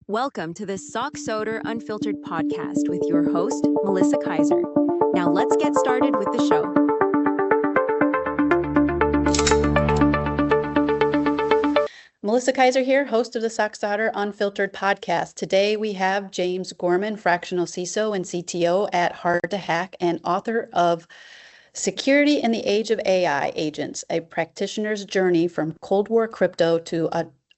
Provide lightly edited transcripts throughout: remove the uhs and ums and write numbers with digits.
Welcome to the Sock Soder Unfiltered podcast with your host, Melissa Kaiser. Now let's get started with the show. Melissa Kaiser here, host of the Sock Soder Unfiltered podcast. Today we have James Gorman, Fractional CISO and CTO at Hard to Hack and author of Security in the Age of AI Agents, a practitioner's journey from Cold War crypto to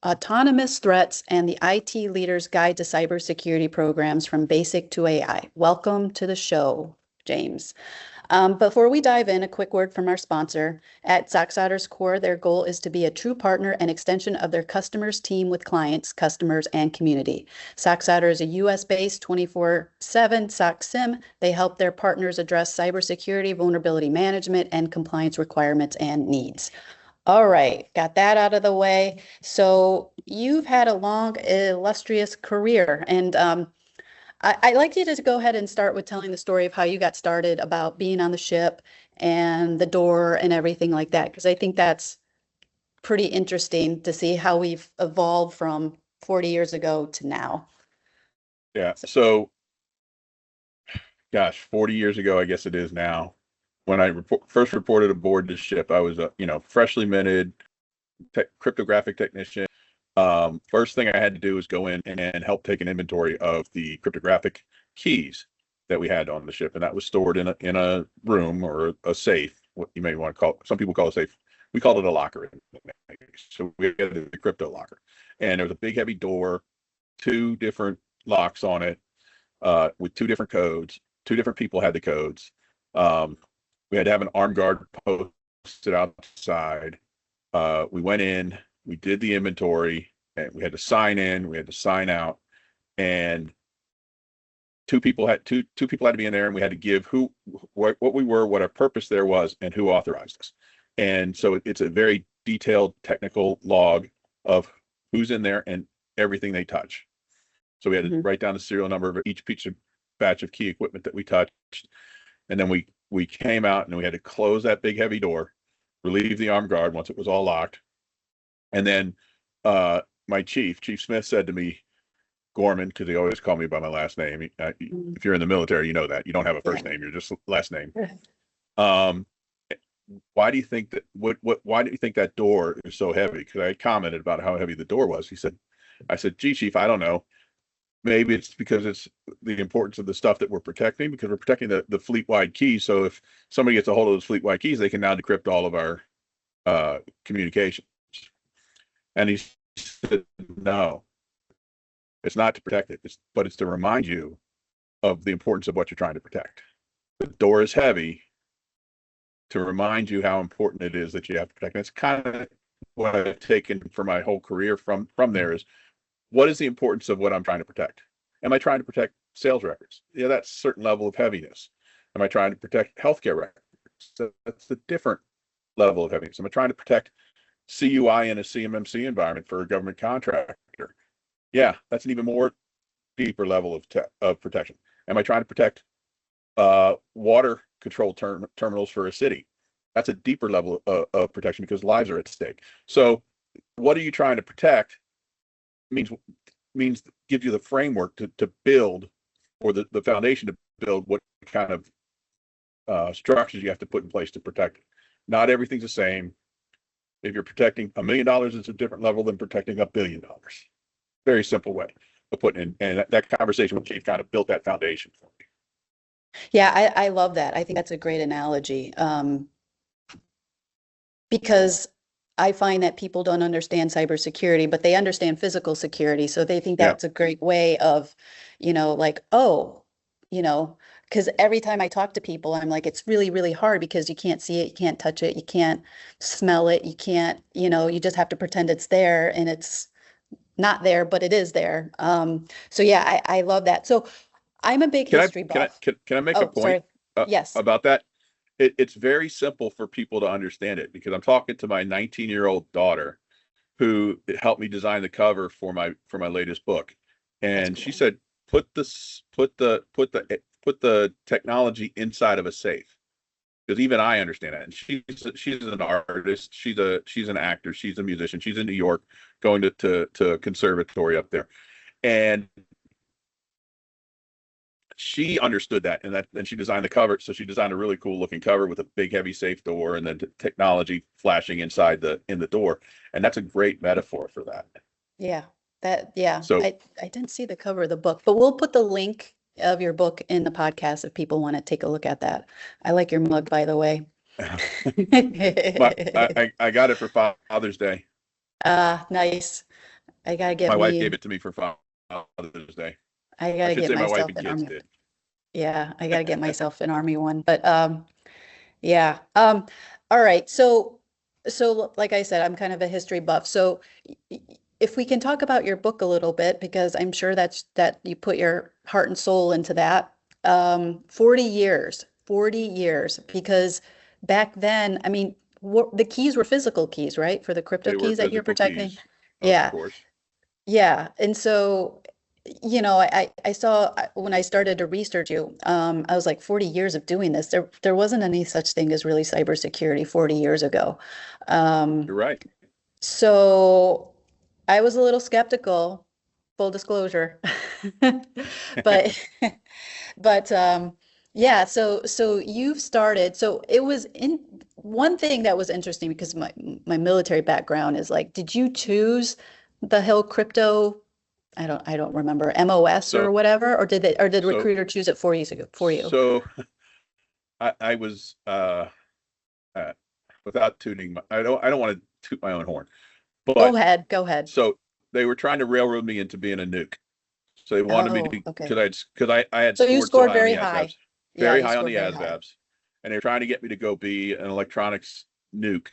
autonomous threats and the IT leader's guide to cybersecurity programs from basic to AI. Welcome to the show, James. Before we dive in, a quick word from our sponsor. At SockSoder's core, their goal is to be a true partner and extension of their customers' team with clients, customers, and community. SockSoder is a US-based 24/7 SOC SIM. They help their partners address cybersecurity, vulnerability management, and compliance requirements and needs. All right, got that out of the way. So you've had a long, illustrious career, and I'd like you to go ahead and start with telling the story of how you got started about being on the ship and the door and everything like that, because I think that's pretty interesting to see how we've evolved from 40 years ago to now. Yeah. So, gosh, 40 years ago, I guess it is now. When I first reported aboard the ship, I was a freshly minted cryptographic technician. First thing I had to do was go in and help take an inventory of the cryptographic keys that we had on the ship, and that was stored in a room or a safe. What you may want to call it. Some people call it a safe. We called it a locker. So we had the crypto locker, and there was a big heavy door, two different locks on it, with two different codes. Two different people had the codes. We had to have an armed guard posted outside. We went in, we did the inventory, and we had to sign in, we had to sign out, and two people had to be in there, and we had to give what we were, what our purpose there was, and who authorized us. And so it's a very detailed technical log of who's in there and everything they touch. So we had to write down the serial number of each batch of key equipment that we touched, and then we came out and we had to close that big heavy door, relieve the armed guard once it was all locked. And then my Chief Smith, said to me, Gorman, because they always call me by my last name. If you're in the military, you know that. You don't have a first name, you're just last name. Why do you think that door is so heavy? Because I commented about how heavy the door was. I said, gee, Chief, I don't know. Maybe it's because it's the importance of the stuff that we're protecting, because we're protecting the fleet-wide keys. So if somebody gets a hold of those fleet-wide keys, they can now decrypt all of our communications. And he said, no, it's not to protect it, but it's to remind you of the importance of what you're trying to protect. The door is heavy to remind you how important it is that you have to protect. And it's kind of what I've taken for my whole career from there is, what is the importance of what I'm trying to protect? Am I trying to protect sales records? Yeah, that's a certain level of heaviness. Am I trying to protect healthcare records? So that's a different level of heaviness. Am I trying to protect CUI in a CMMC environment for a government contractor? Yeah, that's an even more deeper level of protection. Am I trying to protect water control terminals for a city? That's a deeper level of protection because lives are at stake. So what are you trying to protect? Means gives you the framework to build, or the foundation to build what kind of structures you have to put in place to protect it. Not everything's the same. If you're protecting $1 million, it's a different level than protecting $1 billion. Very simple way of putting in. And that conversation with Chief kind of built that foundation for me. Yeah, I love that. I think that's a great analogy, because I find that people don't understand cybersecurity, but they understand physical security. So they think that's a great way of, because every time I talk to people, I'm like, it's really, really hard because you can't see it, you can't touch it, you can't smell it, you can't, you just have to pretend it's there, and it's not there, but it is there. So yeah, I love that. So I'm a big history buff. Can I make a point Yes. about that? It's very simple for people to understand it, because I'm talking to my 19-year-old daughter, who helped me design the cover for my latest book, and she said, put the technology inside of a safe, because even I understand that. And she's an artist, she's an actor, she's a musician, she's in New York, going to conservatory up there, And she understood that, and she designed the cover. So she designed a really cool looking cover with a big, heavy, safe door, and then technology flashing inside in the door. And that's a great metaphor for that. Yeah, So I didn't see the cover of the book, but we'll put the link of your book in the podcast if people want to take a look at that. I like your mug, by the way. I got it for Father's Day. Nice. I gotta get My wife gave it to me for Father's Day. I gotta get my wife myself and an kids army. did. Yeah, I gotta get myself an army one. But yeah. All right. So like I said, I'm kind of a history buff. So if we can talk about your book a little bit, because I'm sure that you put your heart and soul into that. 40 years, because back then, I mean, the keys were physical keys, right? For the crypto They were keys that you're physical protecting. keys, Yeah. of course. Yeah. And so, I saw when I started to research you, I was like 40 years of doing this. There wasn't any such thing as really cybersecurity 40 years ago. You're right. So I was a little skeptical, full disclosure. But yeah, so you've started, so it was in one thing that was interesting because my military background is like, did you choose the Hill crypto? I don't remember, MOS or So whatever, or did so recruiter choose it for you? so I was uh, without tooting. I don't want to toot my own horn, Go but ahead, go ahead. so they were trying to railroad me into being a nuke. So they wanted me to Oh, be okay. because I had So you scored so scored high on very the high. ASVABs, Yeah, very you high on scored the very high. ASVABs, and they were trying to get me to go be an electronics nuke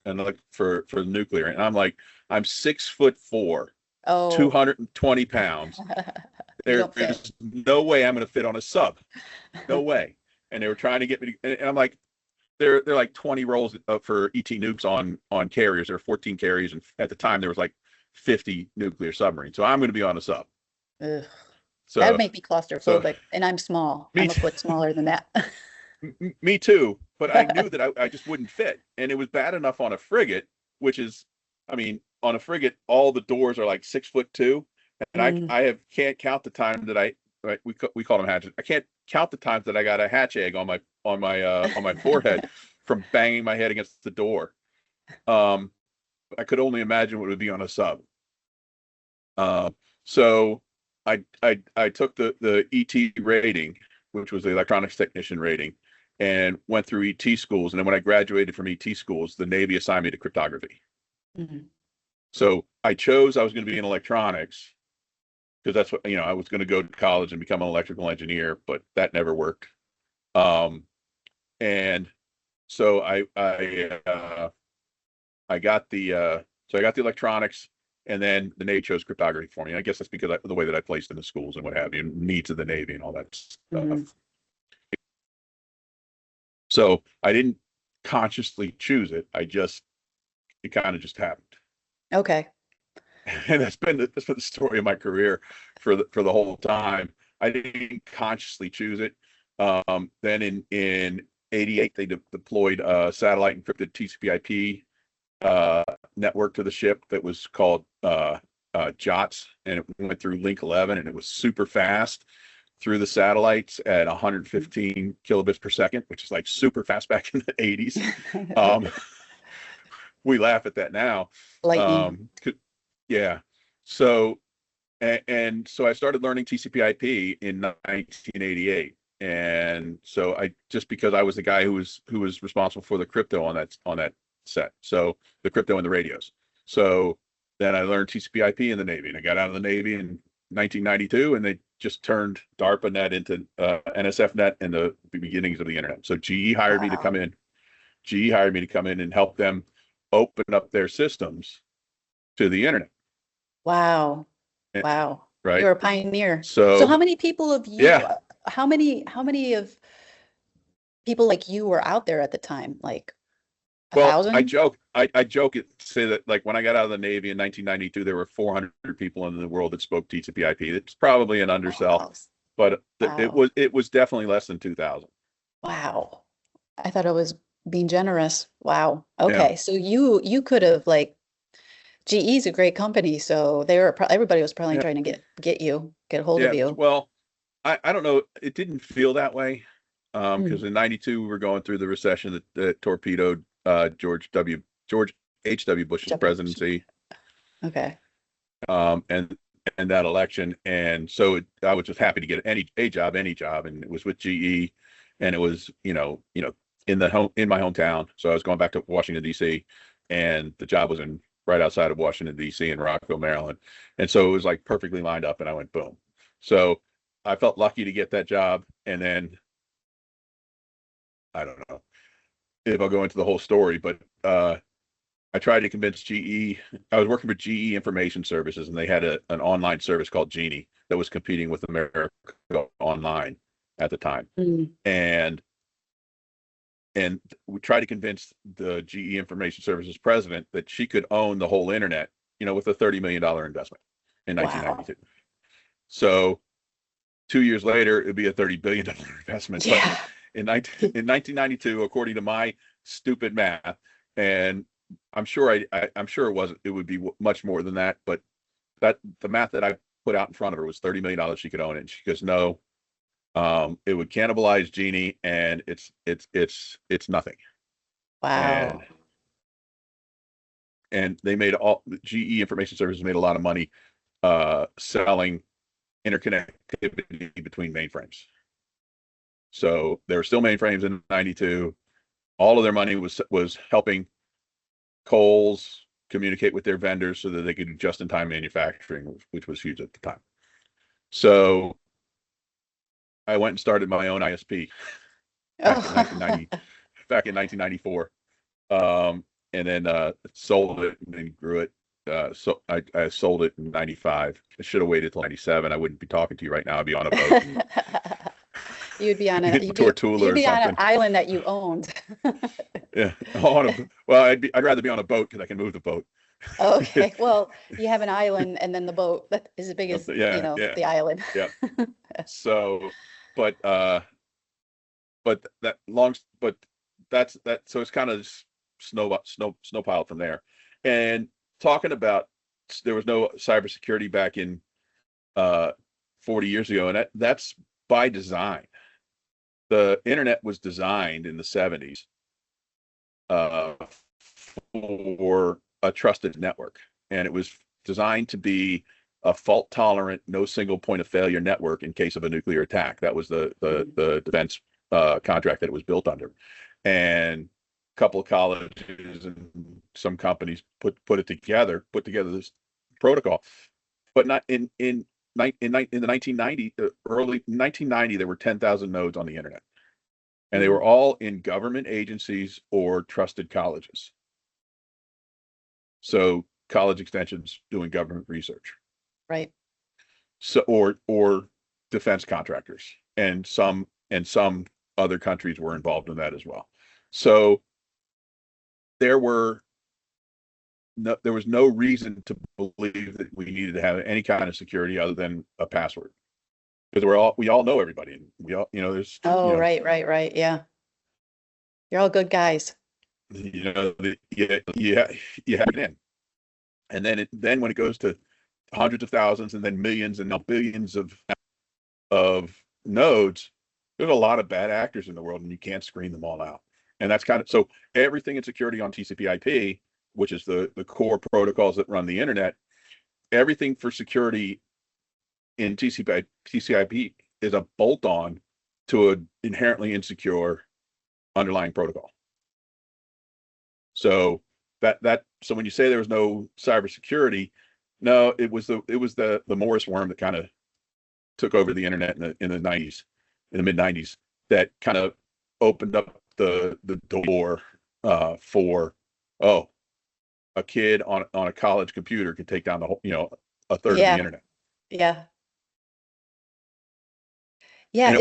and like for nuclear. And I'm like, I'm 6'4", Oh, 220 pounds. you don't fit. There's no way I'm going to fit on a sub. No way. And they were trying to get me to, and I'm like, they're like 20 rolls for ET nukes on carriers. There are 14 carriers, and at the time there was like 50 nuclear submarines. So I'm going to be on a sub. Ugh. That would So make me so claustrophobic, and I'm small. me I'm a foot smaller than that. me too. But I knew that I just wouldn't fit, and it was bad enough on a frigate, which is, I mean, on a frigate all the doors are like 6'2", and Mm. I can't count the time that we call them hatches. I can't count the times that I got a hatch egg on my forehead from banging my head against the door. I could only imagine what it would be on a sub. So I took the ET rating, which was the electronics technician rating, and went through ET schools. And then when I graduated from ET schools, the Navy assigned me to cryptography. Mhm. So I chose I was going to be in electronics because that's what, I was going to go to college and become an electrical engineer, but that never worked. And so I got the electronics, and then the Navy chose cryptography for me. I guess that's because of the way that I placed in the schools and what have you, and needs of the Navy and all that stuff. Mhm. So I didn't consciously choose it. It kind of just happened. Okay. And that's been the story of my career for the whole time. I didn't consciously choose it. Then in '88, they deployed a satellite encrypted TCP/IP network to the ship that was called JOTS, and it went through link 11, and it was super fast through the satellites at 115 kilobits per second, which is like super fast back in the 80s. We laugh at that now. Lightning. Yeah. So so I started learning TCP/IP in 1988. And so just because I was the guy who was responsible for the crypto on that set. So the crypto and the radios. So then I learned TCP/IP in the Navy, and I got out of the Navy in 1992, and they just turned DARPA net into NSF net and the beginnings of the internet. So GE hired me to come Wow. in. GE hired me to come in and help them open up their systems to the internet. Wow. Eh, Wow. Right. You're a pioneer. So So how many people of you, yeah. how many of people like you were out there at the time? Like a Well, thousand? I joke it say that like when I got out of the Navy in 1992, there were 400 people in the world that spoke TCP/IP. It's probably an undersell, Wow. but Wow. it was definitely less than 2,000. Wow. I thought I was being generous. Wow. Yeah. Okay. So you could have like GE's a great company, so everybody was probably Yeah. trying to get a hold of you. Well, I don't know. It didn't feel that way because in '92 we were going through the recession that torpedoed George H.W. Bush's presidency. Okay. And that election, and so I was just happy to get any job, and it was with GE, and it was in my hometown. So I was going back to Washington D.C., and the job was right outside of Washington D.C. in Rockville, Maryland, and so it was like perfectly lined up, and I went boom. So I felt lucky to get that job, and then I don't know if I'll go into the whole story, but I tried to convince GE. I was working for GE Information Services, and they had an online service called Genie that was competing with America Online at the time. And we tried to convince the GE Information Services president that she could own the whole internet, with a $30 million investment in 1992. Wow. So 2 years later, it'd be a $30 billion investment. Yeah. But in 1992, according to my stupid math, and I'm sure it would be much more than that, but the math that I put out in front of her was $30 million she could own it. And she goes, no, it would cannibalize Genie, and it's nothing. Wow. And they made GE Information Services made a lot of money selling interconnectivity between mainframes. So there were still mainframes in '92. All of their money was helping Kohl's communicate with their vendors so that they could do just-in-time manufacturing, which was huge at the time. So I went and started my own ISP back in 1994, and then sold it and then grew it. So I sold it in '95. I should have waited till '97. I wouldn't be talking to you right now. I'd be on a boat. You'd be on an island that you owned. Yeah. I'd rather be on a boat because I can move the boat. Okay. Well, you have an island, and then the boat that is as big as the island. Yeah. So, but that's that. So it's kind of snowpiled from there. And talking about, there was no cybersecurity back in 40 years ago, and that's by design. The internet was designed in the 70s for a trusted network, and it was designed to be a fault-tolerant, no single point of failure network in case of a nuclear attack. That was the defense contract that it was built under, and a couple of colleges and some companies put together this protocol, but not in the early 1990, there were 10,000 nodes on the internet, and they were all in government agencies or trusted colleges. So college extensions doing government research, right? So or defense contractors, and some other countries were involved in that as well. So there was no reason to believe that we needed to have any kind of security other than a password, because we all know everybody, and we all there's right, yeah, you're all good guys. You have it in, and then when it goes to hundreds of thousands and then millions and now billions of nodes, there's a lot of bad actors in the world, and you can't screen them all out. And that's kind of, so everything in security on TCP/IP, which is the core protocols that run the internet, everything for security in TCP/IP is a bolt-on to an inherently insecure underlying protocol. So so when you say there was no cybersecurity, no, it was the Morris worm that kind of took over the internet in the '90s, in the mid '90s, that kind of opened up the door for a kid on a college computer could take down the whole, a third of the internet. Yeah. And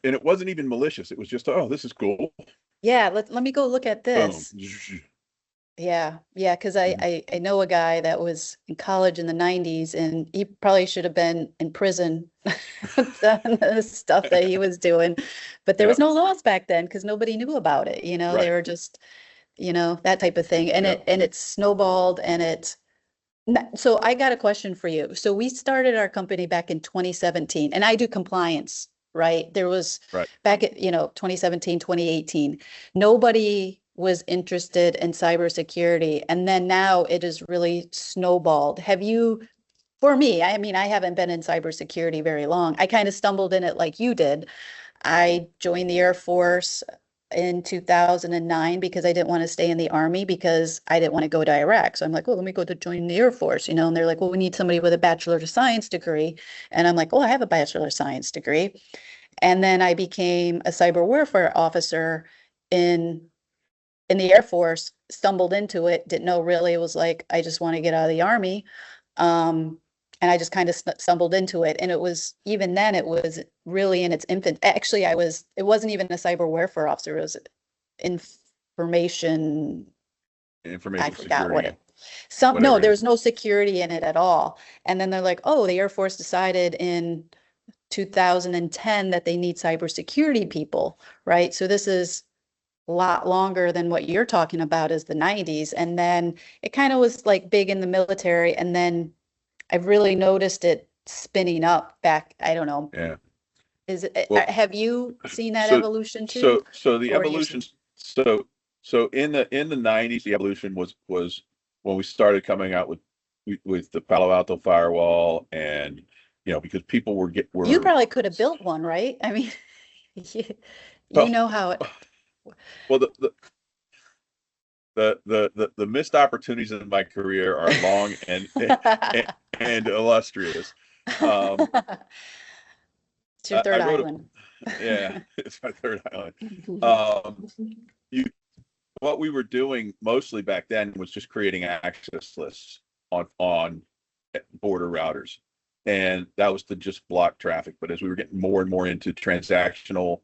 it wasn't even malicious. It was just, this is cool. Yeah, let me go look at this. Boom. Yeah, because I know a guy that was in college in the '90s, and he probably should have been in prison done the stuff that he was doing, but there was no laws back then because nobody knew about it. Right. They were just, that type of thing, and it snowballed, and it So I got a question for you. So we started our company back in 2017, and I do compliance, right? There was Right. back at, 2017, 2018, nobody was interested in cybersecurity. And then now it has really snowballed. For me, I mean, I haven't been in cybersecurity very long. I kind of stumbled in it like you did. I joined the Air Force in 2009 because I didn't want to stay in the Army because I didn't want to go to Iraq. So I'm like, well, let me go to join the Air Force, and they're like, well, we need somebody with a Bachelor of Science degree. And I'm like, oh, I have a Bachelor of Science degree. And then I became a cyber warfare officer in the Air Force, stumbled into it, didn't know really. It was like, I just want to get out of the Army. And I just kind of stumbled into it. And even then, it was really in its infant. Actually, it wasn't even a cyber warfare officer. It was information. I forgot what security, no, whatever. there was no security in it at all. And then they're like, oh, the Air Force decided in 2010 that they need cybersecurity people, right? So this is a lot longer than what you're talking about is the 90s. And then it kind of was like big in the military. And then I've really noticed it spinning up back. I don't know. Yeah. Well, have you seen that so evolution too? so the evolution. So in the 90s, the evolution was when we started coming out with the Palo Alto firewall, and because people were You probably could have built one, right? I mean, you know how it. Well, the missed opportunities in my career are long and illustrious. It's your third island. Yeah, it's my third island. What we were doing mostly back then was just creating access lists on border routers, and that was to just block traffic. But as we were getting more and more into transactional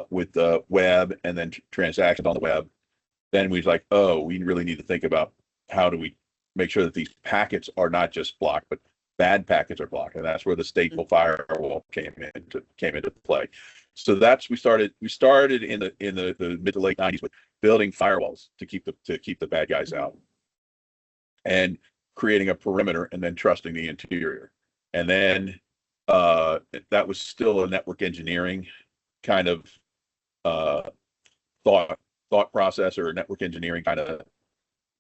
with the web, and then transactions on the web, then we was like, oh, we really need to think about how do we make sure that these packets are not just blocked, but bad packets are blocked. And that's where the stateful firewall came into play. So we started in the mid to late 90s with building firewalls to keep the bad guys out, and creating a perimeter, and then trusting the interior. And then that was still a network engineering kind of thought process, or network engineering kind of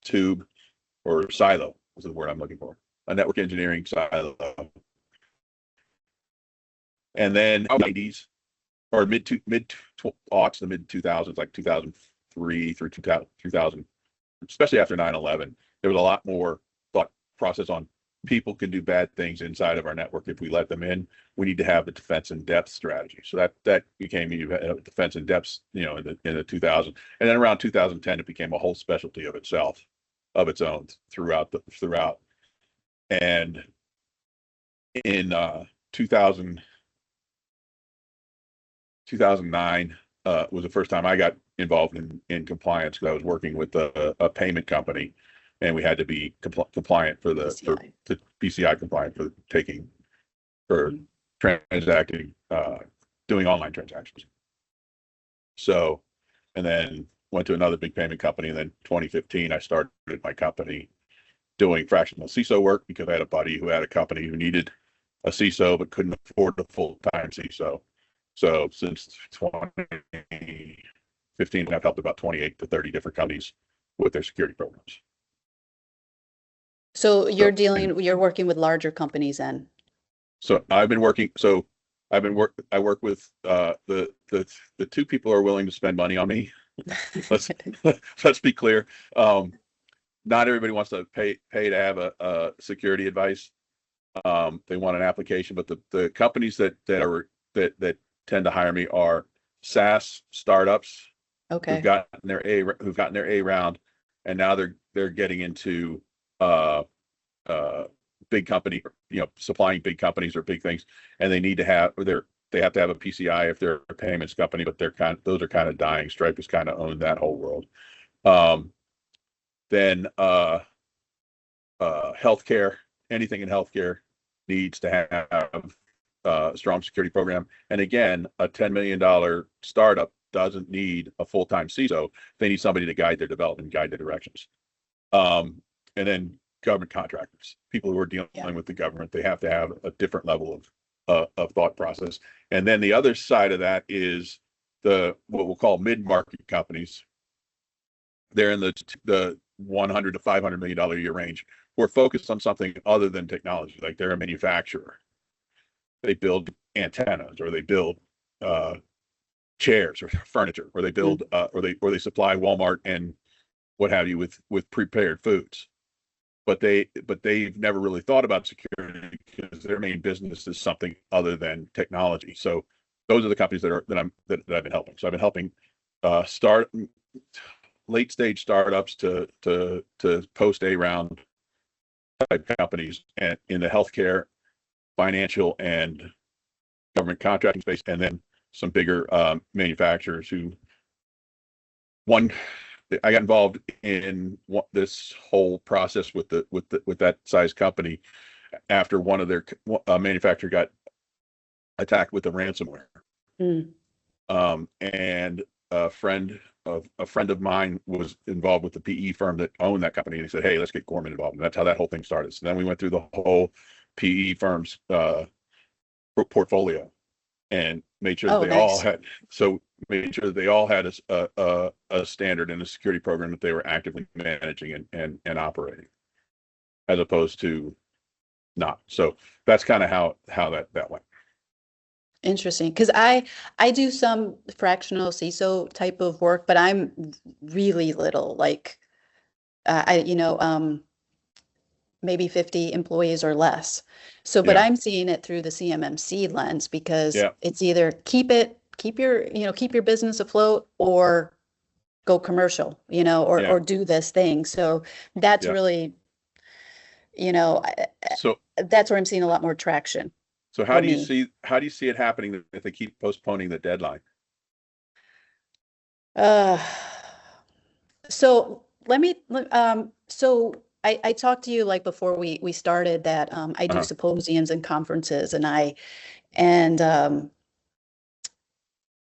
tube, or silo is the word I'm looking for. A network engineering silo. And then 90s, or mid-aughts, the mid-2000s, like 2003 through 2000, especially after 9/11, there was a lot more thought process on people can do bad things inside of our network if we let them in. We need to have the defense in depth strategy. So that became defense in depth, in the 2000s, and then around 2010, it became a whole specialty of its own throughout. And in 2009 was the first time I got involved in compliance, because I was working with a payment company, and we had to be compliant for PCI compliant for transacting, doing online transactions. So, and then went to another big payment company. And then 2015, I started my company doing fractional CISO work, because I had a buddy who had a company who needed a CISO but couldn't afford a full-time CISO. So since 2015, I've helped about 28 to 30 different companies with their security programs. So you're working with larger companies then? So I work with the two people who are willing to spend money on me. Let's be clear. Not everybody wants to pay to have a security advice. They want an application, but the companies that tend to hire me are SaaS startups. Okay. Who've gotten their A round, and now they're getting into big company, supplying big companies or big things, and they need to have they have to have a PCI if they're a payments company, but those are kind of dying. Stripe has kind of owned that whole world. Then healthcare, anything in healthcare needs to have a strong security program. And again, a $10 million startup doesn't need a full-time CISO. They need somebody to guide their development, guide their directions. And then government contractors, people who are dealing with the government. They have to have a different level of thought process. And then the other side of that is what we'll call mid-market companies. They're in the 100 to $500 million a year range. Who are focused on something other than technology, like they're a manufacturer. They build antennas, or they build chairs or furniture, or they build or they supply Walmart and what have you with prepared foods. But they've never really thought about security because their main business is something other than technology. So those are the companies that I've been helping. So I've been helping start late stage startups to post A round type companies, and in the healthcare, financial, and government contracting space, and then some bigger manufacturers I got involved in this whole process with that size company after one of their manufacturer got attacked with a ransomware. And a friend of mine was involved with the PE firm that owned that company, and he said, "Hey, let's get Gorman involved." And that's how that whole thing started. So then we went through the whole PE firm's portfolio and made sure that they all had a standard and a security program that they were actively managing and operating, as opposed to not. So that's kind of how that went. Interesting, because I do some fractional CISO type of work, but I'm really little, like maybe 50 employees or less. So, but I'm seeing it through the CMMC lens, because it's either keep your business afloat, or go commercial, or do this thing. So that's really, so that's where I'm seeing a lot more traction. So how do you see it happening if they keep postponing the deadline? So I talked to you like before we started that I do symposiums and conferences, and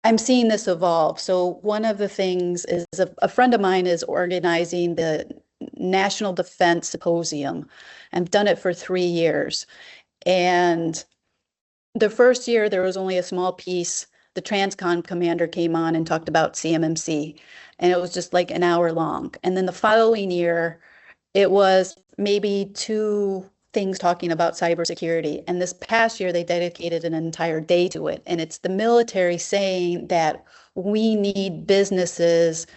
I'm seeing this evolve. So one of the things is a friend of mine is organizing the National Defense Symposium. I've done it for 3 years, and the first year, there was only a small piece. The Transcon commander came on and talked about CMMC, and it was just like an hour long. And then the following year, it was maybe 2 things talking about cybersecurity. And this past year, they dedicated an entire day to it. And it's the military saying that we need businesses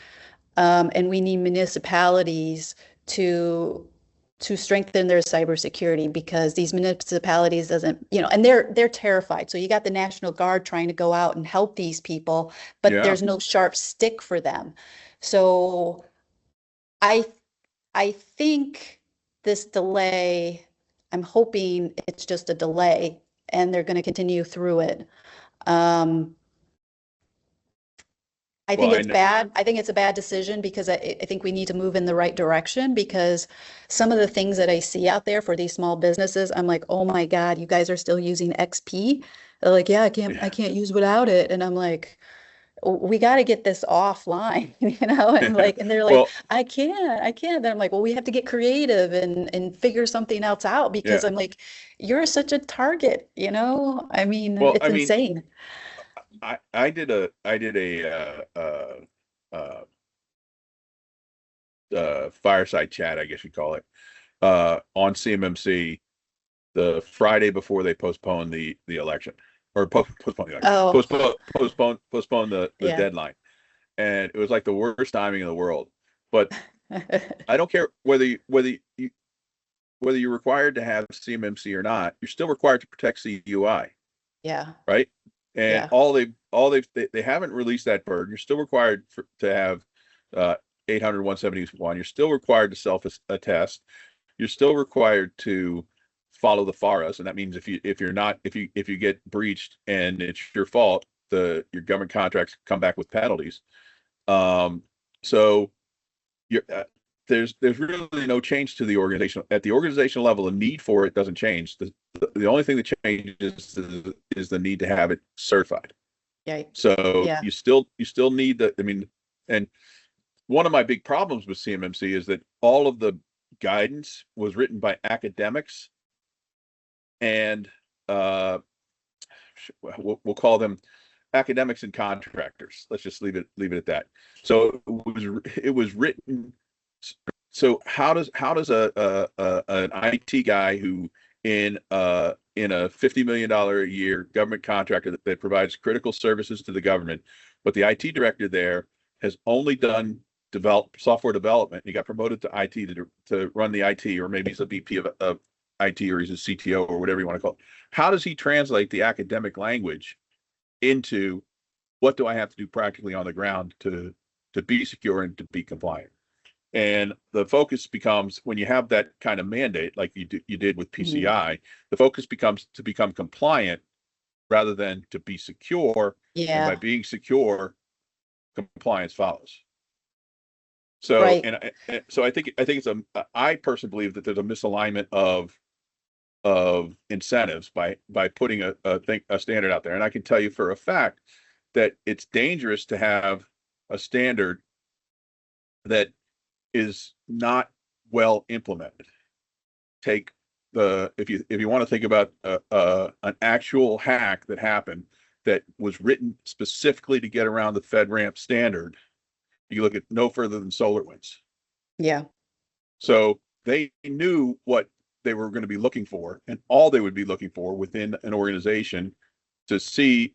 and we need municipalities to strengthen their cybersecurity, because these municipalities doesn't, and they're terrified. So you got the National Guard trying to go out and help these people, but there's no sharp stick for them. So I think this delay, I'm hoping it's just a delay and they're going to continue through it. I think it's bad. I think it's a bad decision, because I think we need to move in the right direction, because some of the things that I see out there for these small businesses, I'm like, oh my God, you guys are still using XP? They're like, yeah, I can't use without it. And I'm like, we got to get this offline, and they're like, well, I can't. Then I'm like, well, we have to get creative and figure something else out, because I'm like, you're such a target, I mean, it's insane. I did a fireside chat, I guess you call it, on CMMC the Friday before they postponed the election, or postpone the election, postpone the deadline, and it was like the worst timing in the world. But I don't care whether you're required to have CMMC or not, you're still required to protect CUI. Yeah. Right. And they haven't released that burden. You're still required to have 800-171. You're still required to self-attest. You're still required to follow the FARAs, and that means if you get breached and it's your fault, your government contracts come back with penalties. So there's really no change to the organization. At the organizational level, the need for it doesn't change. The only thing that changes is the need to have it certified. Yeah. So you still need and one of my big problems with CMMC is that all of the guidance was written by academics, and we'll call them academics and contractors. Let's just leave it at that. So it was written. So how does an IT guy who in a $50 million a year government contractor that provides critical services to the government, but the IT director there has only done software development. He got promoted to IT to run the IT, or maybe he's a VP of IT, or he's a CTO, or whatever you want to call it. How does he translate the academic language into what do I have to do practically on the ground to be secure and to be compliant? And the focus becomes, when you have that kind of mandate, like you did with PCI, the focus becomes to become compliant rather than to be secure. And by being secure, compliance follows. So, and so I think I personally believe that there's a misalignment of incentives by putting a standard out there. And I can tell you for a fact that it's dangerous to have a standard that is not well implemented. Take if you want to think about an actual hack that happened that was written specifically to get around the FedRAMP standard, you look at no further than SolarWinds. Yeah. So they knew what they were going to be looking for, and all they would be looking for within an organization to see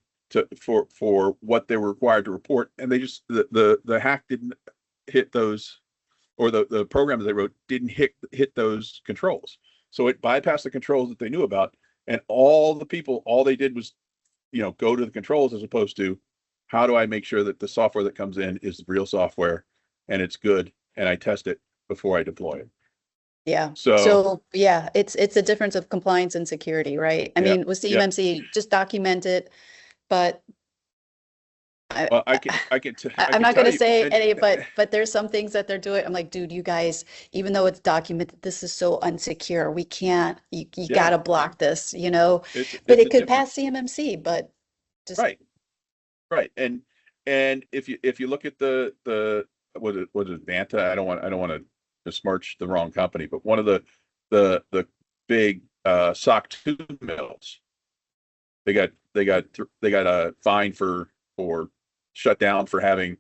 for what they were required to report, and they just the hack didn't hit those, or the programs they wrote didn't hit those controls. So it bypassed the controls that they knew about, and all they did was, go to the controls, as opposed to how do I make sure that the software that comes in is real software and it's good, and I test it before I deploy it. Yeah. So yeah, it's a difference of compliance and security, right? I mean, with CMMC, just document it, but I'm not going to say any, but there's some things that they're doing. I'm like, dude, you guys, even though it's documented, this is so unsecure. We can't, you got to block this, but it could pass CMMC, but just. Right. And if you look at the was it Vanta? I don't want to besmirch the wrong company, but one of the big SOC 2 mills, they got a fine or shut down for having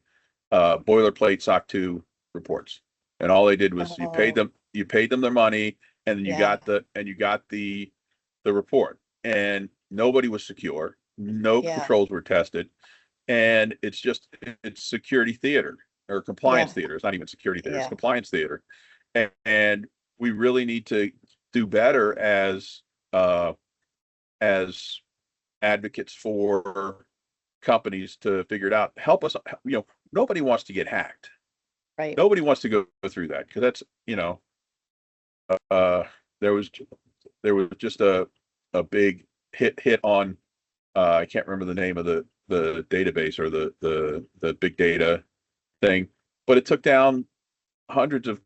boilerplate SOC 2 reports, and all they did was you paid them their money, and then you got the report, and nobody was secure, no controls were tested, and it's security theater or compliance theater. It's not even security theater, it's compliance theater, and we really need to do better as advocates for companies to figure it out. Help us. Nobody wants to get hacked. Right. Nobody wants to go through that, because that's there was just a big hit on I can't remember the name of the database or the big data thing, but it took down hundreds of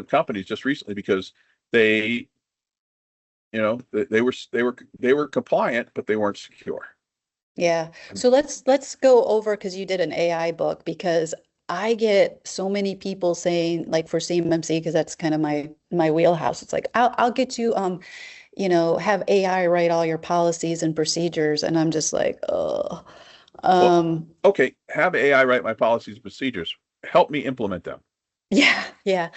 companies just recently because they were compliant, but they weren't secure. Yeah. So let's go over, because you did an AI book, because I get so many people saying, like, for CMMC, because that's kind of my wheelhouse. It's like, I'll get you have AI write all your policies and procedures, and I'm just like, oh. Okay, have AI write my policies and procedures. Help me implement them. Yeah.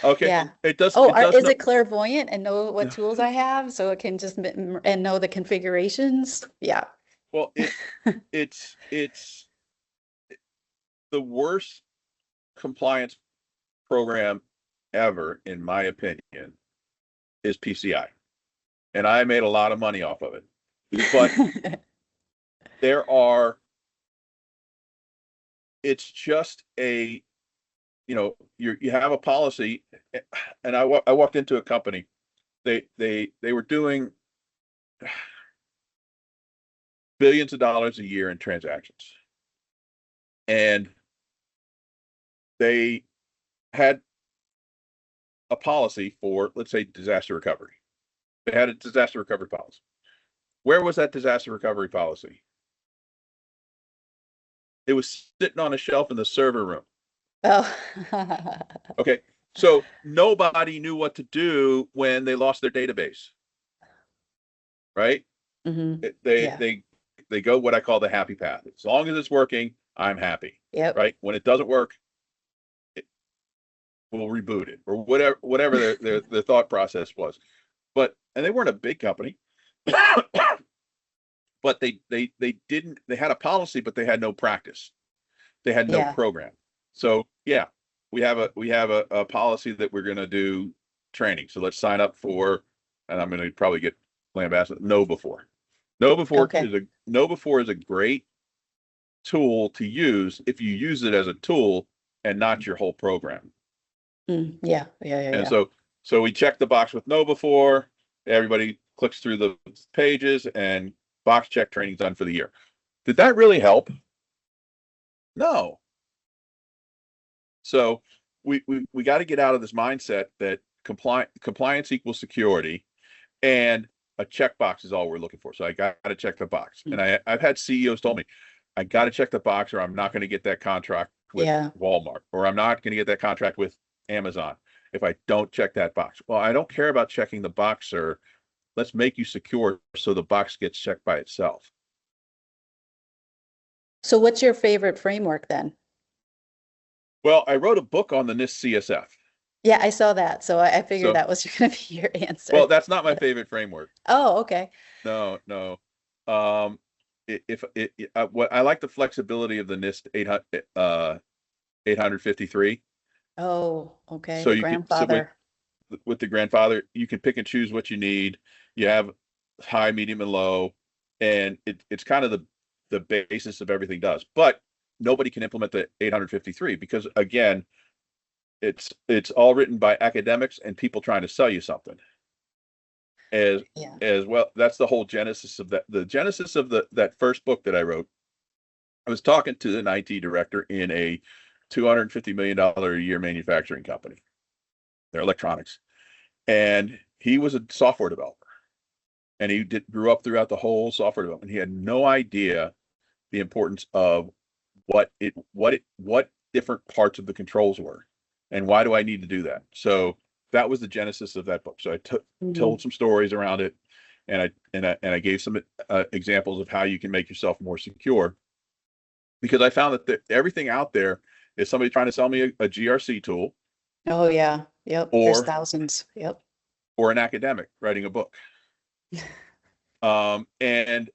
Okay. Yeah. It does. Is it clairvoyant and know what tools I have, so it can just and know the configurations? Yeah. Well, it's the worst compliance program ever, in my opinion, is PCI, and I made a lot of money off of it. But it's just you have a policy, and I walked into a company, they were doing billions of dollars a year in transactions, and they had a policy for, let's say, disaster recovery. They had a disaster recovery policy. Where was that disaster recovery policy? It was sitting on a shelf in the server room. Oh. Okay. So nobody knew what to do when they lost their database, right? Mm-hmm. They Yeah. they go what I call the happy path. As long as it's working, I'm happy. Yep. Right? When it doesn't work, we'll reboot it or whatever their thought process was. And they weren't a big company, but they had a policy, but they had no practice. They had no Yeah. program. So yeah, we have a policy that we're going to do training. So let's sign up for, and I'm going to probably get lambasted. Know before. Okay. Know before is a great tool to use if you use it as a tool and not your whole program. Yeah. And so we check the box with know before. Everybody clicks through the pages and box check training done for the year. Did that really help? No. So we got to get out of this mindset that compliance equals security, and a checkbox is all we're looking for. So I got to check the box. And I've had CEOs told me, I got to check the box or I'm not going to get that contract with Walmart, or I'm not going to get that contract with Amazon if I don't check that box. Well, I don't care about checking the box, sir. Let's make you secure so the box gets checked by itself. So what's your favorite framework then? Well, I wrote a book on the NIST CSF. Yeah, I saw that. So I figured that was going to be your answer. Well, that's not my favorite framework. Oh, okay. No. What I like the flexibility of the NIST 853. Oh, okay. So the grandfather. With the grandfather, you can pick and choose what you need. You have high, medium, and low, and it's kind of the basis of everything does. But nobody can implement the 853 because, again, it's all written by academics and people trying to sell you something. As well, that's the whole genesis of that. The genesis of that first book that I wrote. I was talking to an IT director in a $250 million a year manufacturing company. They're electronics, and he was a software developer, and he grew up throughout the whole software development. He had no idea the importance of what different parts of the controls were, and why do I need to do that. So that was the genesis of that book. So I told some stories around it, and I gave some examples of how you can make yourself more secure, because I found that everything out there is somebody trying to sell me a GRC tool. Oh yeah, yep. There's thousands. Yep. Or an academic writing a book. And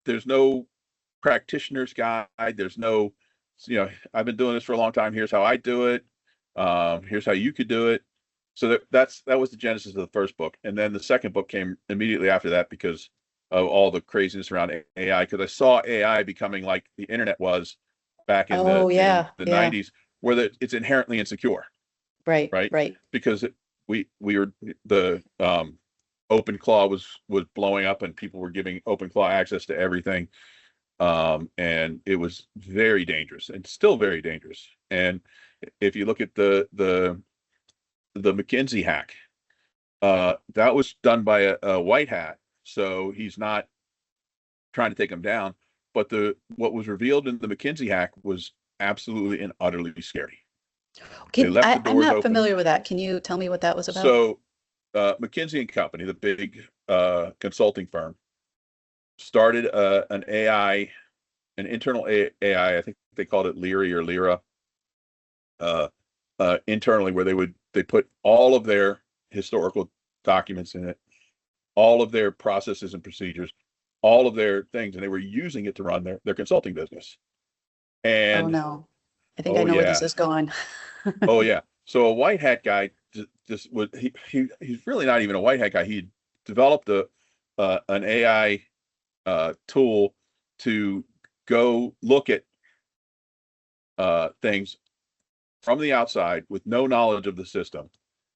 there's no practitioner's guide. There's no, I've been doing this for a long time. Here's how I do it. Here's how you could do it. So that was the genesis of the first book. And then the second book came immediately after that because of all the craziness around AI. Because I saw AI becoming like the internet was back in the 90s, where it's inherently insecure. Right. Because the OpenClaw was blowing up and people were giving OpenClaw access to everything. And it was very dangerous and still very dangerous. And if you look at the McKinsey hack, that was done by a white hat. So he's not trying to take him down, but what was revealed in the McKinsey hack was absolutely and utterly scary. I'm not familiar with that. Can you tell me what that was about? So McKinsey and Company, the big consulting firm, started an internal AI. I think they called it Leary or Lyra, internally, where they put all of their historical documents in it, all of their processes and procedures, all of their things, and they were using it to run their consulting business. And oh no, I think I know where this is going. Oh yeah. So a white hat guy he's really not even a white hat guy. He developed an AI tool to go look at things from the outside with no knowledge of the system.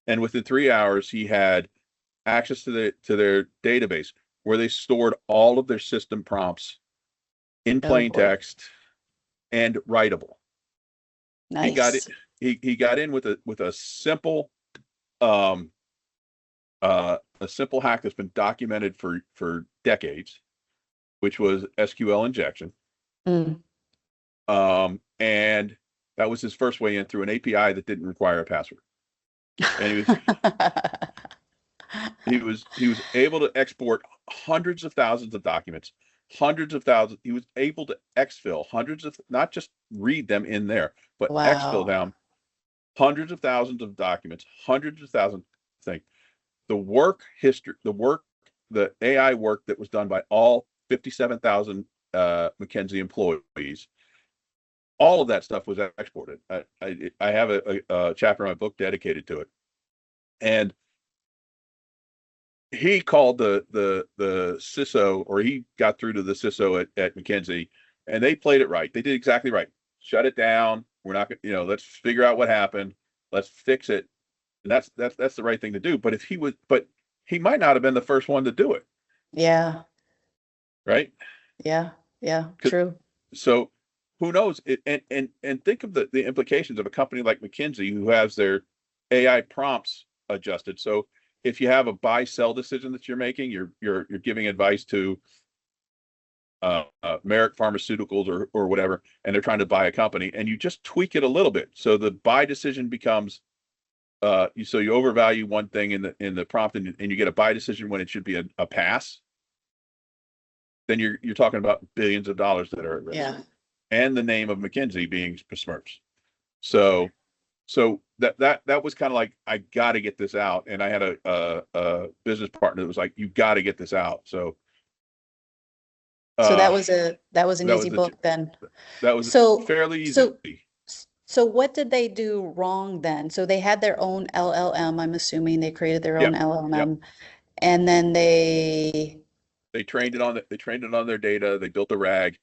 And within 3 hours, he had access to their database where they stored all of their system prompts in plain text and writable. Nice. He got in with a simple a simple hack that's been documented for decades, which was SQL injection. And that was his first way in through an API that didn't require a password. and he was able to export hundreds of thousands of documents, hundreds of thousands. He was able to exfil hundreds of, not just read them in there, but exfil Wow. down hundreds of thousands of documents, hundreds of thousands of things. The work history, the AI work that was done by all 57,000 McKinsey employees, all of that stuff was exported. I have a chapter in my book dedicated to it. And he called the CISO, or he got through to the CISO at McKinsey, and they played it right. They did exactly right. Shut it down. We're not going to, let's figure out what happened. Let's fix it. And that's the right thing to do. But he might not have been the first one to do it. Yeah. Right. Yeah. Yeah. True. So who knows? And think of the implications of a company like McKinsey, who has their AI prompts adjusted. So if you have a buy sell decision that you're making, you're giving advice to Merrick Pharmaceuticals or whatever, and they're trying to buy a company, and you just tweak it a little bit, so the buy decision becomes so you overvalue one thing in the prompt, and you get a buy decision when it should be a pass. Then you're talking about billions of dollars that are at risk. Yeah. And the name of McKinsey being besmirched. So that was kind of like, I got to get this out. And I had a business partner that was like, you got to get this out. So that was an easy book then. That was fairly easy. So what did they do wrong then? So they had their own LLM. I'm assuming they created their own LLM, and then they trained it on their data. They built a RAG.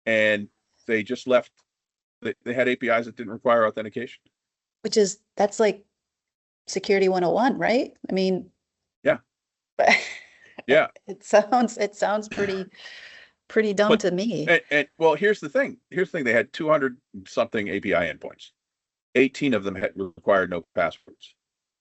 And they just left. They had APIs that didn't require authentication. That's like security 101, right? I mean, yeah. Yeah. It sounds pretty dumb to me. And well, here's the thing. They had 200 something API endpoints. 18 of them required no passwords.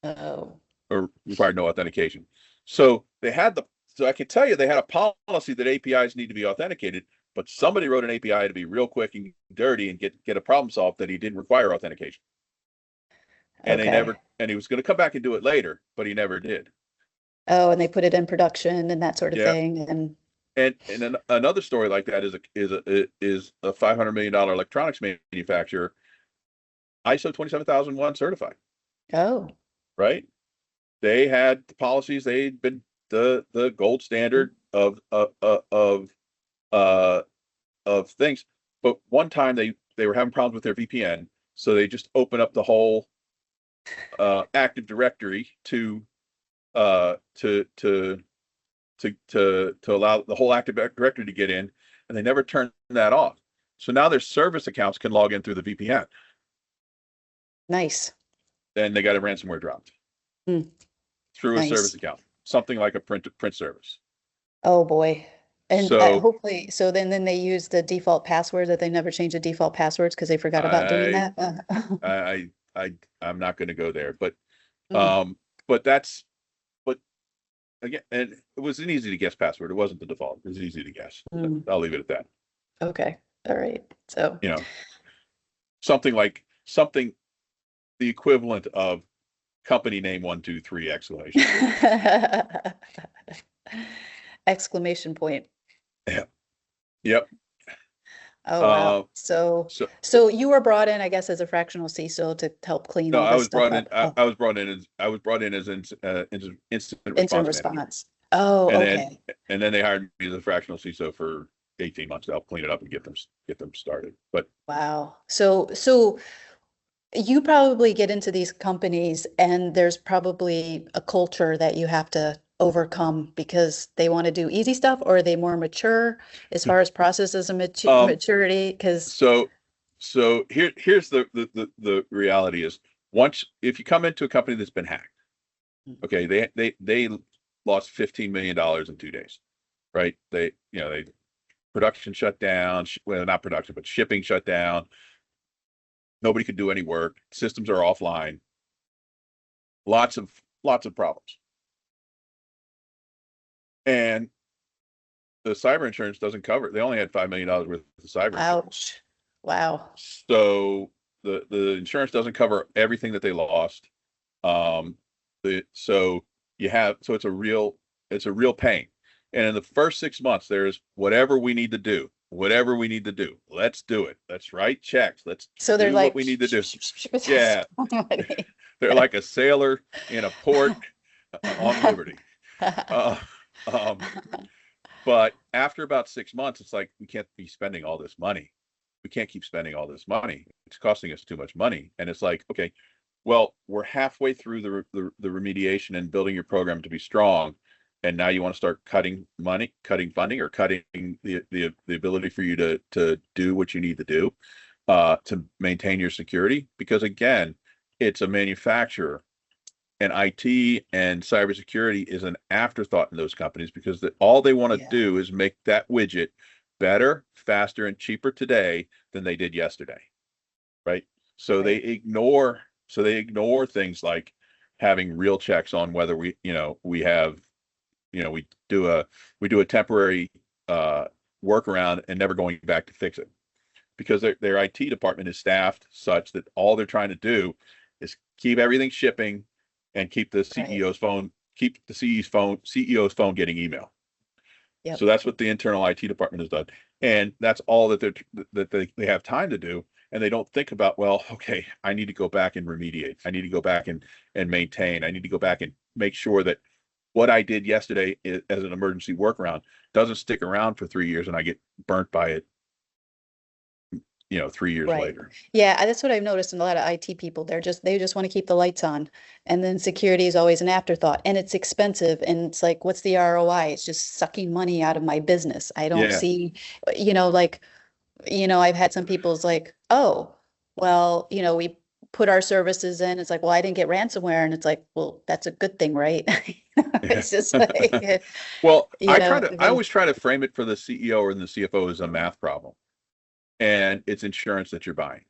Oh. Or required no authentication. So I can tell you they had a policy that APIs need to be authenticated, but somebody wrote an API to be real quick and dirty and get a problem solved that he didn't require authentication. And he was going to come back and do it later, but he never did. Oh, and they put it in production and that sort of thing. And another story like that is a $500 million electronics manufacturer, ISO 27001 certified. Oh. Right. They had the policies. They'd been the gold standard of things. But one time they were having problems with their VPN, so they just opened up the whole Active Directory to allow the whole Active Directory to get in, and they never turned that off. So now their service accounts can log in through the VPN. Nice. Then they got a ransomware dropped through a service account, something like a print service. Oh boy. And hopefully, so then they use the default password, that they never change the default passwords because they forgot about doing that. I'm not going to go there, but again, and it was an easy to guess password. It wasn't the default. It was easy to guess. So I'll leave it at that. Okay. All right. So, something the equivalent of company name 123 exclamation. Exclamation point. Yeah. Yep. Oh wow. So you were brought in, I guess, as a fractional CISO to help clean all this stuff up. I was brought in as incident response. Oh, okay. And then they hired me as a fractional CISO for 18 months to help clean it up and get them started. But wow. So you probably get into these companies and there's probably a culture that you have to overcome because they want to do easy stuff, or are they more mature as far as processes and maturity? So here's the reality is, if you come into a company that's been hacked, okay, they lost $15 million in 2 days, right? They production shut down, well, not production, but shipping shut down. Nobody could do any work. Systems are offline. Lots of problems. And the cyber insurance doesn't cover it. They only had $5 million worth of cyber insurance. Ouch. Wow. So the insurance doesn't cover everything that they lost. So it's a real pain. And in the first 6 months, there's whatever we need to do. Let's do it. Let's write checks. Let's So they're do like, what we need to do. Yeah. They're like a sailor in a port on liberty. But after about 6 months, it's like, we can't be spending all this money. We can't keep spending all this money. It's costing us too much money. And it's like, okay, well, we're halfway through the remediation and building your program to be strong. And now you want to start cutting funding, or cutting the ability for you to do what you need to do to maintain your security. Because again, it's a manufacturer, and IT and cybersecurity is an afterthought in those companies, because all they want to do is make that widget better, faster, and cheaper today than they did yesterday. Right. So they ignore things like having real checks on whether we do a temporary workaround and never going back to fix it, because their IT department is staffed such that all they're trying to do is keep everything shipping and keep the CEO's phone getting email. Yep. So that's what the internal IT department has done, and that's all that they have time to do. And they don't think about, well, okay, I need to go back and remediate. I need to go back and maintain. I need to go back and make sure that what I did yesterday as an emergency workaround doesn't stick around for 3 years and I get burnt by it, 3 years later. Yeah, that's what I've noticed in a lot of IT people. They just want to keep the lights on, and then security is always an afterthought, and it's expensive. And it's like, what's the ROI? It's just sucking money out of my business. I don't see, I've had some people's like, oh, well, we put our services in. It's like, well, I didn't get ransomware. And it's like, well, that's a good thing, right? It's just like, well, I always try to frame it for the CEO or the CFO as a math problem. And it's insurance that you're buying.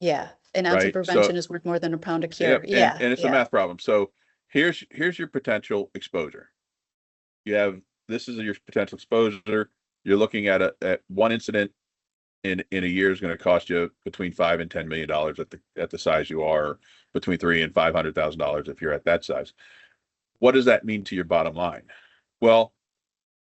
Yeah. An ounce of prevention is worth more than a pound of cure. And it's a math problem. So here's your potential exposure. This is your potential exposure. You're looking at one incident in a year is going to cost you between $5 and $10 million at the size you are, between $300,000 and $500,000 if you're at that size. What does that mean to your bottom line? Well,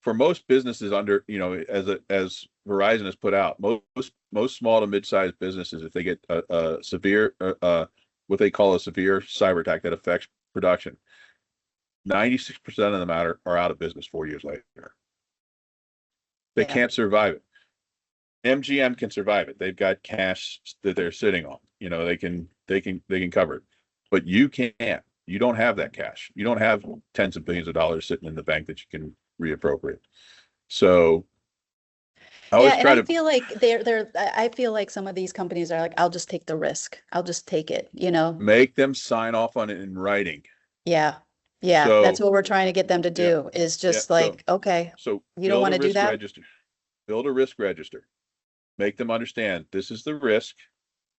for most businesses as Verizon has put out, most small to mid-sized businesses, if they get a severe, what they call a severe cyber attack that affects production, 96% of them are out of business 4 years later. They can't survive it. MGM can survive it. They've got cash that they're sitting on. They can cover it, but you can't. You don't have that cash. You don't have tens of billions of dollars sitting in the bank that you can reappropriate. So I feel like I feel like some of these companies are like, I'll just take the risk. I'll just take it, Make them sign off on it in writing. Yeah. Yeah. So, that's what we're trying to get them to do is just okay. So you don't want to do that? Build a risk register. Make them understand this is the risk.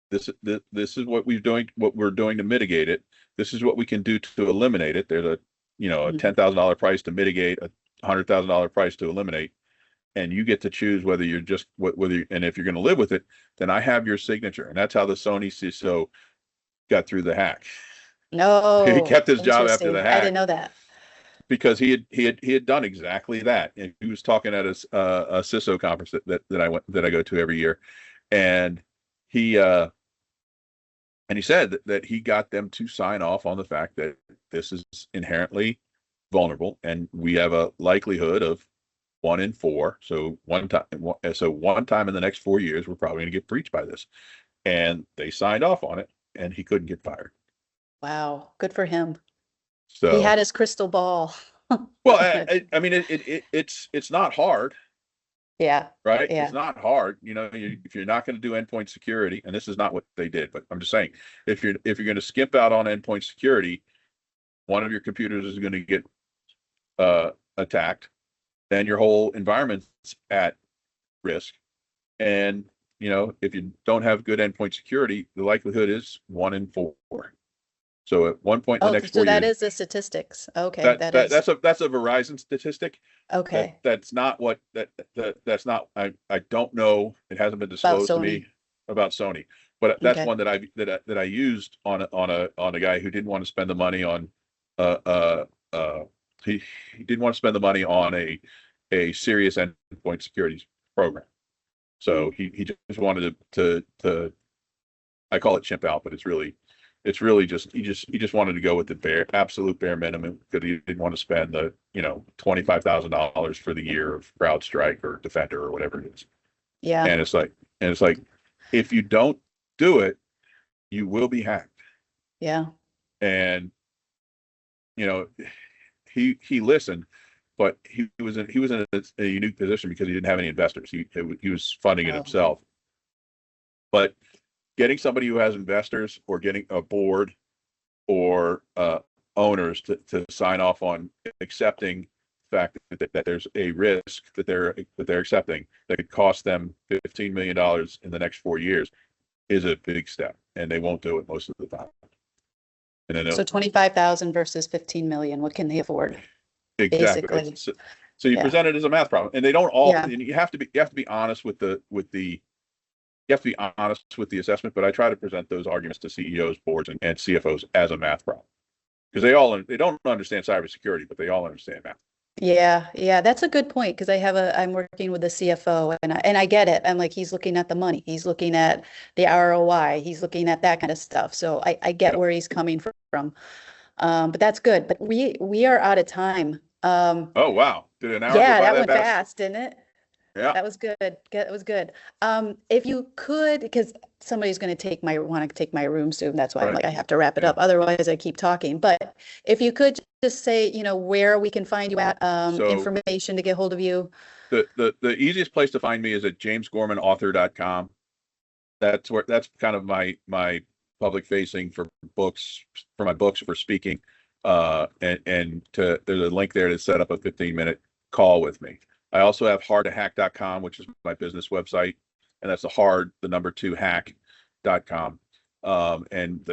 This is what we're doing to mitigate it. This is what we can do to eliminate it. There's a $10,000 price to mitigate, a $100,000 price to eliminate, and you get to choose whether and if you're going to live with it. Then I have your signature, and that's how the Sony CISO got through the hack. No, he kept his job after the hack. I didn't know that, because he had done exactly that. And he was talking at a CISO conference that I go to every year, and he said that he got them to sign off on the fact that this is inherently vulnerable, and we have a likelihood of 1 in 4. So one time in the next 4 years, we're probably going to get breached by this. And they signed off on it, and he couldn't get fired. Wow, good for him. So he had his crystal ball. Well, I mean, it's not hard. Yeah. Right. Yeah. It's not hard. If you're not going to do endpoint security, and this is not what they did, but I'm just saying, if you're going to skimp out on endpoint security, one of your computers is going to get attacked, then your whole environment's at risk. And if you don't have good endpoint security, the likelihood is 1 in 4. So at one point in the next 4 years. So that is the statistics. Okay. That's a Verizon statistic. Okay. That's not that's not, I don't know. It hasn't been disclosed to me about Sony, But that's Okay. one that I used on a guy who didn't want to spend the money on he didn't want to spend the money on a serious endpoint security program. So he just wanted to I call it chimp out, but it's really just he just wanted to go with the absolute bare minimum because he didn't want to spend the $25,000 for the year of CrowdStrike or Defender or whatever it is. Yeah. And it's like if you don't do it, you will be hacked. Yeah. And he listened, but he was in a unique position because he didn't have any investors. He was funding it himself. But getting somebody who has investors or getting a board or owners to sign off on accepting the fact that there's a risk that they're accepting that could cost them $15 million in the next 4 years is a big step, and they won't do it most of the time. And then So 25,000 versus 15 million. What can they afford? exactly. Basically. So you present it as a math problem, and they don't all. Yeah. And you have to be honest with the you have to be honest with the assessment. But I try to present those arguments to CEOs, boards, and CFOs as a math problem because they don't understand cybersecurity, but they all understand math. Yeah, that's a good point because I'm working with a CFO and I get it. I'm like, he's looking at the money, he's looking at the ROI, he's looking at that kind of stuff. So I get where he's coming from. But that's good. But we are out of time. Oh wow, did an hour? Yeah, go by that went fast, didn't it? Yeah, that was good. That was good. If you could, because somebody's going to want to take my room soon. That's why I'm like, I have to wrap it up. Otherwise, I keep talking. But if you could just say, where we can find you at, information to get hold of you. The easiest place to find me is at jamesgormanauthor.com. That's kind of my public facing for my books for speaking. And there's a link there to set up a 15-minute call with me. I also have hardtohack.com, which is my business website, and that's the number 2 hack.com. And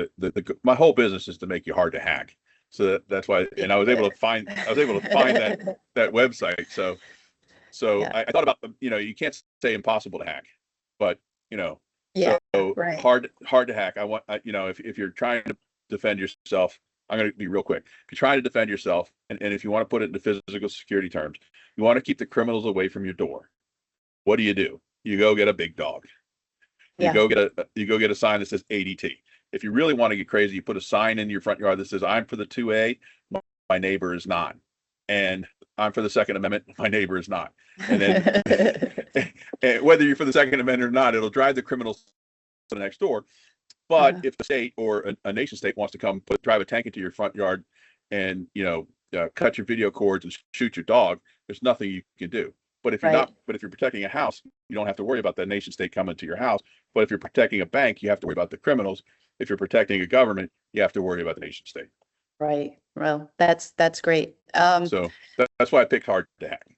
my whole business is to make you hard to hack. So that's why, and I was able to find that website. So I thought about, you can't say impossible to hack, but hard to hack. I want, if you're trying to defend yourself, I'm going to be real quick. If you're trying to defend yourself, and if you want to put it into physical security terms, you want to keep the criminals away from your door. What do? You go get a big dog. You go get a sign that says ADT. If you really want to get crazy, you put a sign in your front yard that says, I'm for the 2A, my neighbor is not. And I'm for the Second Amendment, my neighbor is not. And then and whether you're for the Second Amendment or not, it'll drive the criminals to the next door. But if the state or a nation state wants to come drive a tank into your front yard and cut your video cords and shoot your dog, there's nothing you can do. But if you're protecting a house, you don't have to worry about that nation state coming to your house. But if you're protecting a bank, you have to worry about the criminals. If you're protecting a government, you have to worry about the nation state. Right. Well, that's great. So that's why I picked hard to hack.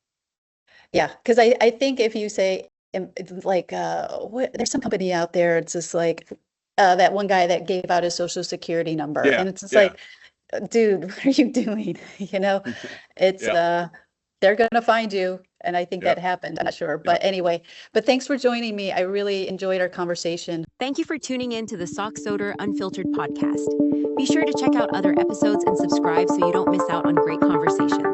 Yeah, because I think if you say like there's some company out there, it's just like that one guy that gave out his social security number, and it's just like, dude, what are you doing? It's they're gonna find you, and I think that happened. I'm not sure, but anyway. But thanks for joining me. I really enjoyed our conversation. Thank you for tuning in to the SOC Unfiltered podcast. Be sure to check out other episodes and subscribe so you don't miss out on great conversations.